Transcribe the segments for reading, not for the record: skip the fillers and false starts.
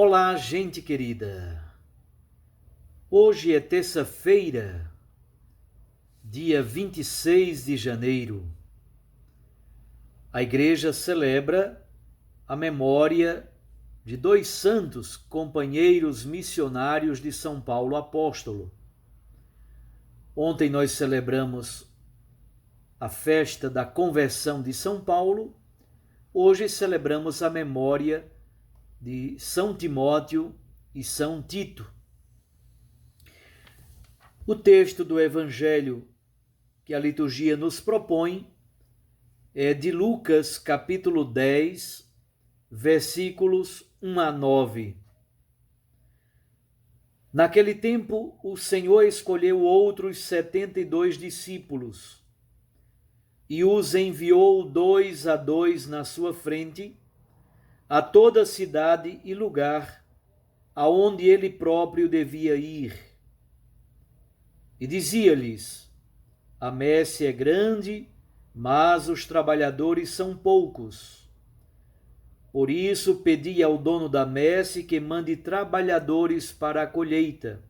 Olá, gente querida. Hoje é terça-feira, dia 26 de janeiro. A igreja celebra a memória de dois santos companheiros missionários de São Paulo apóstolo. Ontem nós celebramos a festa da conversão de São Paulo. Hoje celebramos a memória de São Timóteo e São Tito. O texto do Evangelho que a liturgia nos propõe é de Lucas, capítulo 10, versículos 1 a 9. Naquele tempo, o Senhor escolheu outros 72 discípulos e os enviou 2 a 2 na sua frente a toda cidade e lugar aonde ele próprio devia ir. E dizia-lhes: a messe é grande, mas os trabalhadores são poucos. Por isso pedi ao dono da messe que mande trabalhadores para a colheita.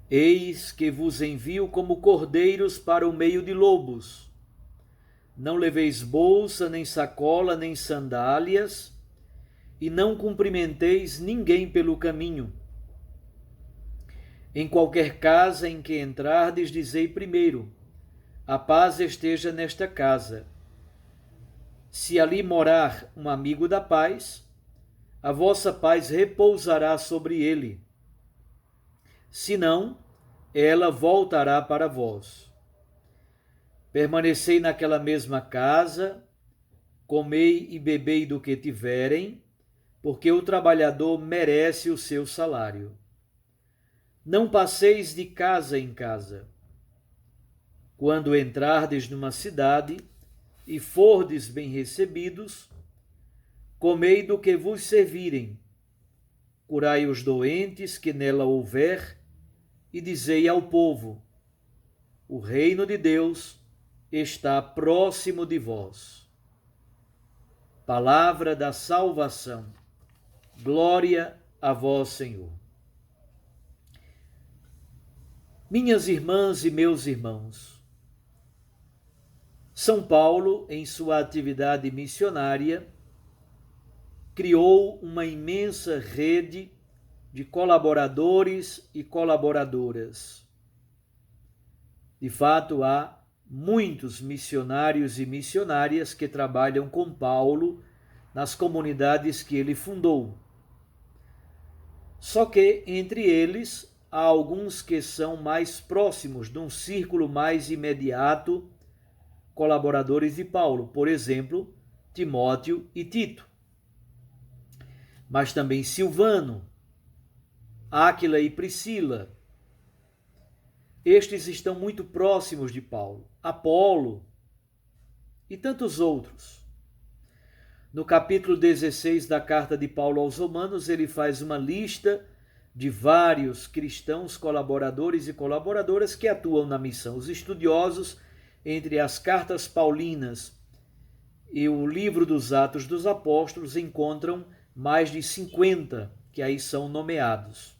Eis que vos envio como cordeiros para o meio de lobos. Não leveis bolsa, nem sacola, nem sandálias, e não cumprimenteis ninguém pelo caminho. Em qualquer casa em que entrardes, dizei primeiro: a paz esteja nesta casa. Se ali morar um amigo da paz, a vossa paz repousará sobre ele. Se não, ela voltará para vós. Permanecei naquela mesma casa, comei e bebei do que tiverem, porque o trabalhador merece o seu salário. Não passeis de casa em casa. Quando entrardes numa cidade e fordes bem recebidos, comei do que vos servirem, curai os doentes que nela houver, e dizei ao povo: o reino de Deus está próximo de vós. Palavra da salvação. Glória a vós, Senhor. Minhas irmãs e meus irmãos, São Paulo, em sua atividade missionária, criou uma imensa rede de colaboradores e colaboradoras. De fato, há muitos missionários e missionárias que trabalham com Paulo nas comunidades que ele fundou. Só que entre eles há alguns que são mais próximos, de um círculo mais imediato, colaboradores de Paulo, por exemplo, Timóteo e Tito. Mas também Silvano, Áquila e Priscila. Estes estão muito próximos de Paulo, Apolo e tantos outros. No capítulo 16 da carta de Paulo aos Romanos, ele faz uma lista de vários cristãos, colaboradores e colaboradoras que atuam na missão. Os estudiosos, entre as cartas paulinas e o livro dos Atos dos Apóstolos, encontram mais de 50 que aí são nomeados.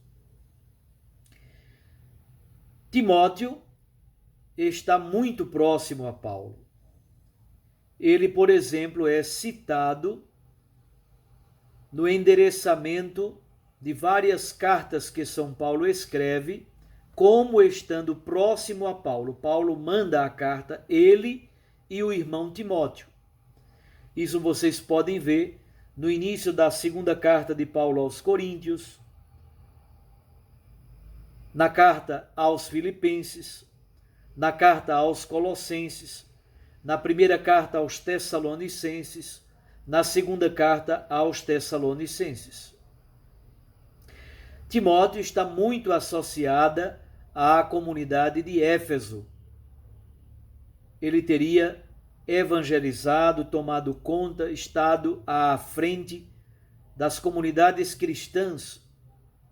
Timóteo está muito próximo a Paulo. Ele, por exemplo, é citado no endereçamento de várias cartas que São Paulo escreve, como estando próximo a Paulo. Paulo manda a carta, ele e o irmão Timóteo. Isso vocês podem ver no início da segunda carta de Paulo aos Coríntios, na carta aos Filipenses, na carta aos Colossenses, na primeira carta aos Tessalonicenses, na segunda carta aos Tessalonicenses. Timóteo está muito associada à comunidade de Éfeso. Ele teria evangelizado, tomado conta, estado à frente das comunidades cristãs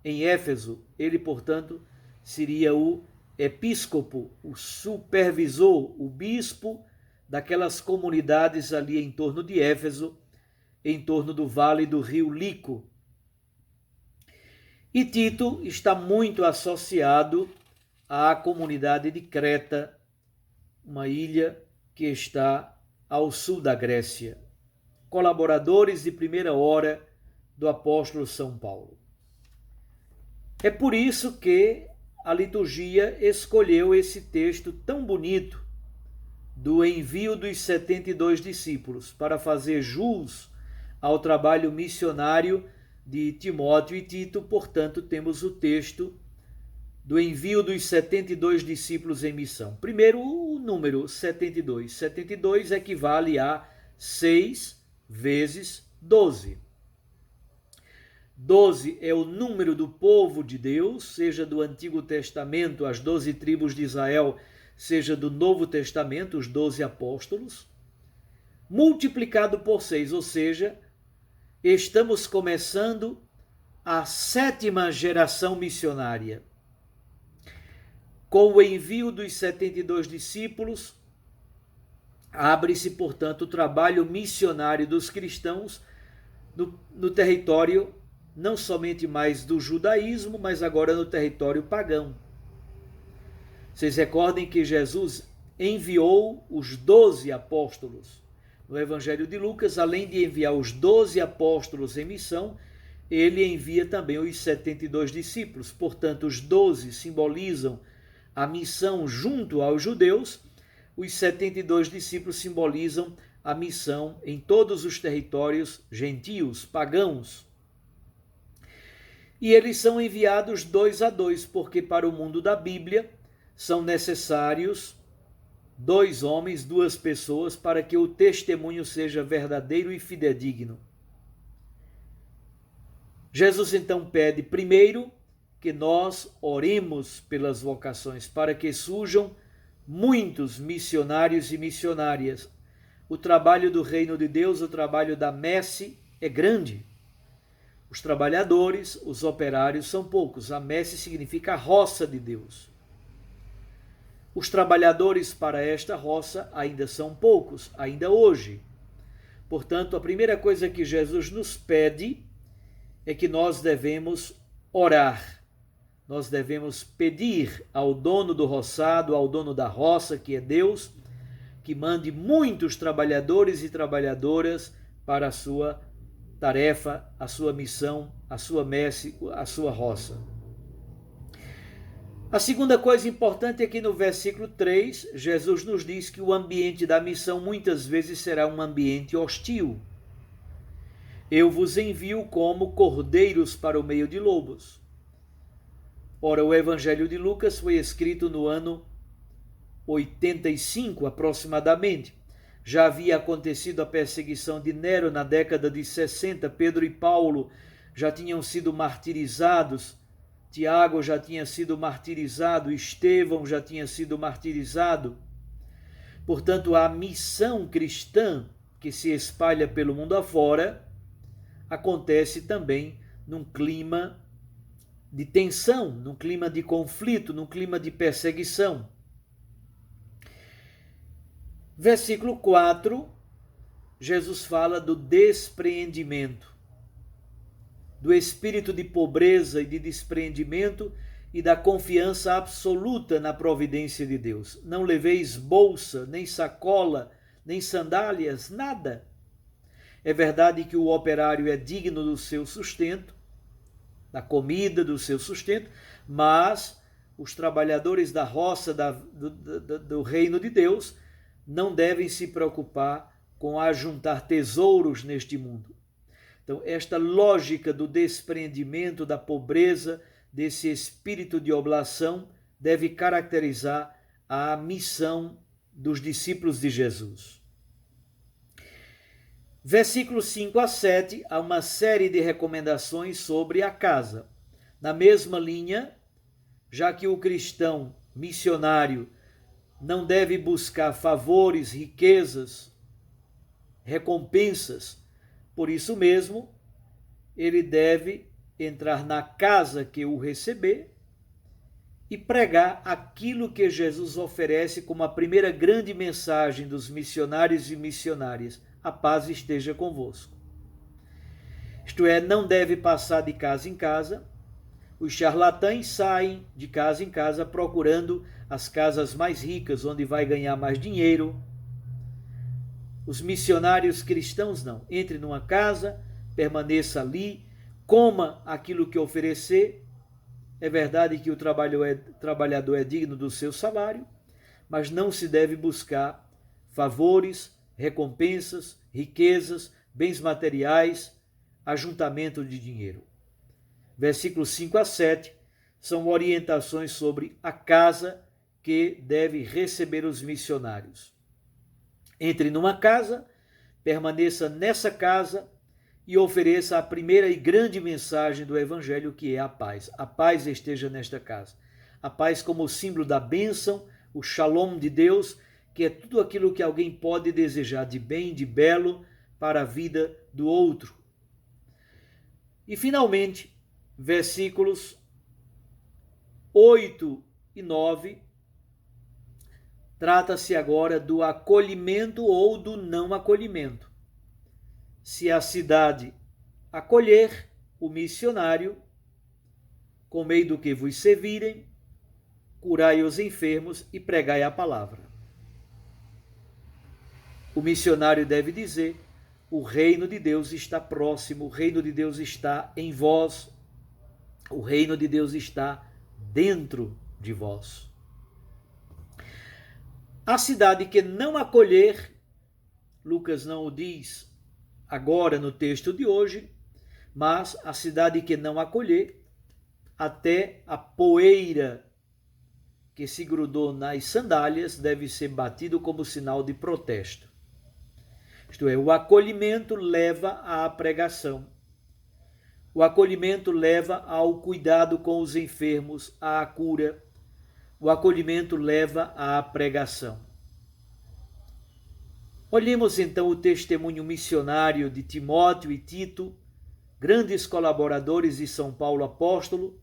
em Éfeso. Ele, portanto, seria o episcopo, o supervisor, o bispo daquelas comunidades ali em torno de Éfeso, em torno do vale do rio Lico, E Tito está muito associado à comunidade de Creta, uma ilha que está ao sul da Grécia. Colaboradores de primeira hora do apóstolo São Paulo. É por isso que a liturgia escolheu esse texto tão bonito do envio dos 72 discípulos para fazer jus ao trabalho missionário de Timóteo e Tito. Portanto, temos o texto do envio dos 72 discípulos em missão. Primeiro, o número 72. 72 equivale a 6 vezes 12. 12 é o número do povo de Deus, seja do Antigo Testamento, as 12 tribos de Israel, seja do Novo Testamento, os 12 apóstolos, multiplicado por 6, ou seja, estamos começando a 7ª geração missionária. Com o envio dos 72 discípulos, abre-se, portanto, o trabalho missionário dos cristãos no território não somente mais do judaísmo, mas agora no território pagão. Vocês recordem que Jesus enviou os 12 apóstolos. No Evangelho de Lucas, além de enviar os 12 apóstolos em missão, ele envia também os 72 discípulos. Portanto, os 12 simbolizam a missão junto aos judeus, os 72 discípulos simbolizam a missão em todos os territórios gentios, pagãos. E eles são enviados 2 a 2, porque para o mundo da Bíblia são necessários 2 homens, 2 pessoas, para que o testemunho seja verdadeiro e fidedigno. Jesus então pede primeiro que nós oremos pelas vocações, para que surjam muitos missionários e missionárias. O trabalho do reino de Deus, o trabalho da messe é grande. Os trabalhadores, os operários são poucos. A messe significa a roça de Deus. Os trabalhadores para esta roça ainda são poucos, ainda hoje. Portanto, a primeira coisa que Jesus nos pede é que nós devemos orar. Nós devemos pedir ao dono do roçado, ao dono da roça, que é Deus, que mande muitos trabalhadores e trabalhadoras para a sua tarefa, a sua missão, a sua messe, a sua roça. A segunda coisa importante é que no versículo 3, Jesus nos diz que o ambiente da missão muitas vezes será um ambiente hostil. Eu vos envio como cordeiros para o meio de lobos. Ora, o Evangelho de Lucas foi escrito no ano 85 aproximadamente. Já havia acontecido a perseguição de Nero na década de 60. Pedro e Paulo já tinham sido martirizados. Tiago já tinha sido martirizado. Estevão já tinha sido martirizado. Portanto, a missão cristã que se espalha pelo mundo afora acontece também num clima de tensão, num clima de conflito, num clima de perseguição. Versículo 4, Jesus fala do despreendimento, do espírito de pobreza e de despreendimento e da confiança absoluta na providência de Deus. Não leveis bolsa, nem sacola, nem sandálias, nada. É verdade que o operário é digno do seu sustento, da comida, do seu sustento, mas os trabalhadores da roça do reino de Deus não devem se preocupar com ajuntar tesouros neste mundo. Então, esta lógica do despreendimento, da pobreza, desse espírito de oblação, deve caracterizar a missão dos discípulos de Jesus. Versículos 5 a 7, há uma série de recomendações sobre a casa. Na mesma linha, já que o cristão missionário não deve buscar favores, riquezas, recompensas. Por isso mesmo, ele deve entrar na casa que o receber e pregar aquilo que Jesus oferece como a primeira grande mensagem dos missionários e missionárias: a paz esteja convosco. Isto é, não deve passar de casa em casa, Os charlatães saem de casa em casa procurando as casas mais ricas, onde vai ganhar mais dinheiro. Os missionários cristãos não. Entre numa casa, permaneça ali, coma aquilo que oferecer. É verdade que o trabalhador é digno do seu salário, mas não se deve buscar favores, recompensas, riquezas, bens materiais, ajuntamento de dinheiro. Versículos 5 a 7 são orientações sobre a casa que deve receber os missionários. Entre numa casa, permaneça nessa casa e ofereça a primeira e grande mensagem do Evangelho, que é a paz. A paz esteja nesta casa. A paz como símbolo da bênção, o shalom de Deus, que é tudo aquilo que alguém pode desejar de bem, de belo para a vida do outro. E finalmente, versículos 8 e 9, trata-se agora do acolhimento ou do não acolhimento. Se a cidade acolher o missionário, com meio do que vos servirem, curai os enfermos e pregai a palavra. O missionário deve dizer: o reino de Deus está próximo, o reino de Deus está em vós, o reino de Deus está dentro de vós. A cidade que não acolher, Lucas não o diz agora no texto de hoje, mas a cidade que não acolher, até a poeira que se grudou nas sandálias deve ser batido como sinal de protesto. Isto é, o acolhimento leva à pregação. O acolhimento leva ao cuidado com os enfermos, à cura. O acolhimento leva à pregação. Olhemos então o testemunho missionário de Timóteo e Tito, grandes colaboradores de São Paulo apóstolo,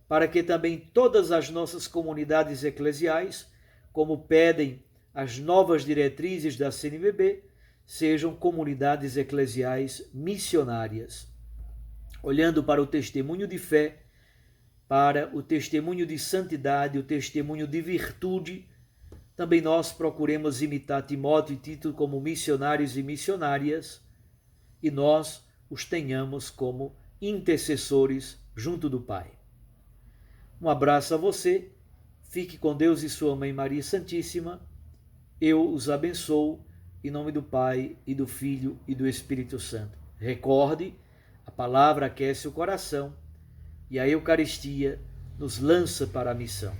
para que também todas as nossas comunidades eclesiais, como pedem as novas diretrizes da CNBB, sejam comunidades eclesiais missionárias. Olhando para o testemunho de fé, para o testemunho de santidade, o testemunho de virtude, também nós procuremos imitar Timóteo e Tito como missionários e missionárias, e nós os tenhamos como intercessores junto do Pai. Um abraço a você, fique com Deus e sua Mãe Maria Santíssima. Eu os abençoo, em nome do Pai, e do Filho, e do Espírito Santo. Recorde, a palavra aquece o coração, e a Eucaristia nos lança para a missão.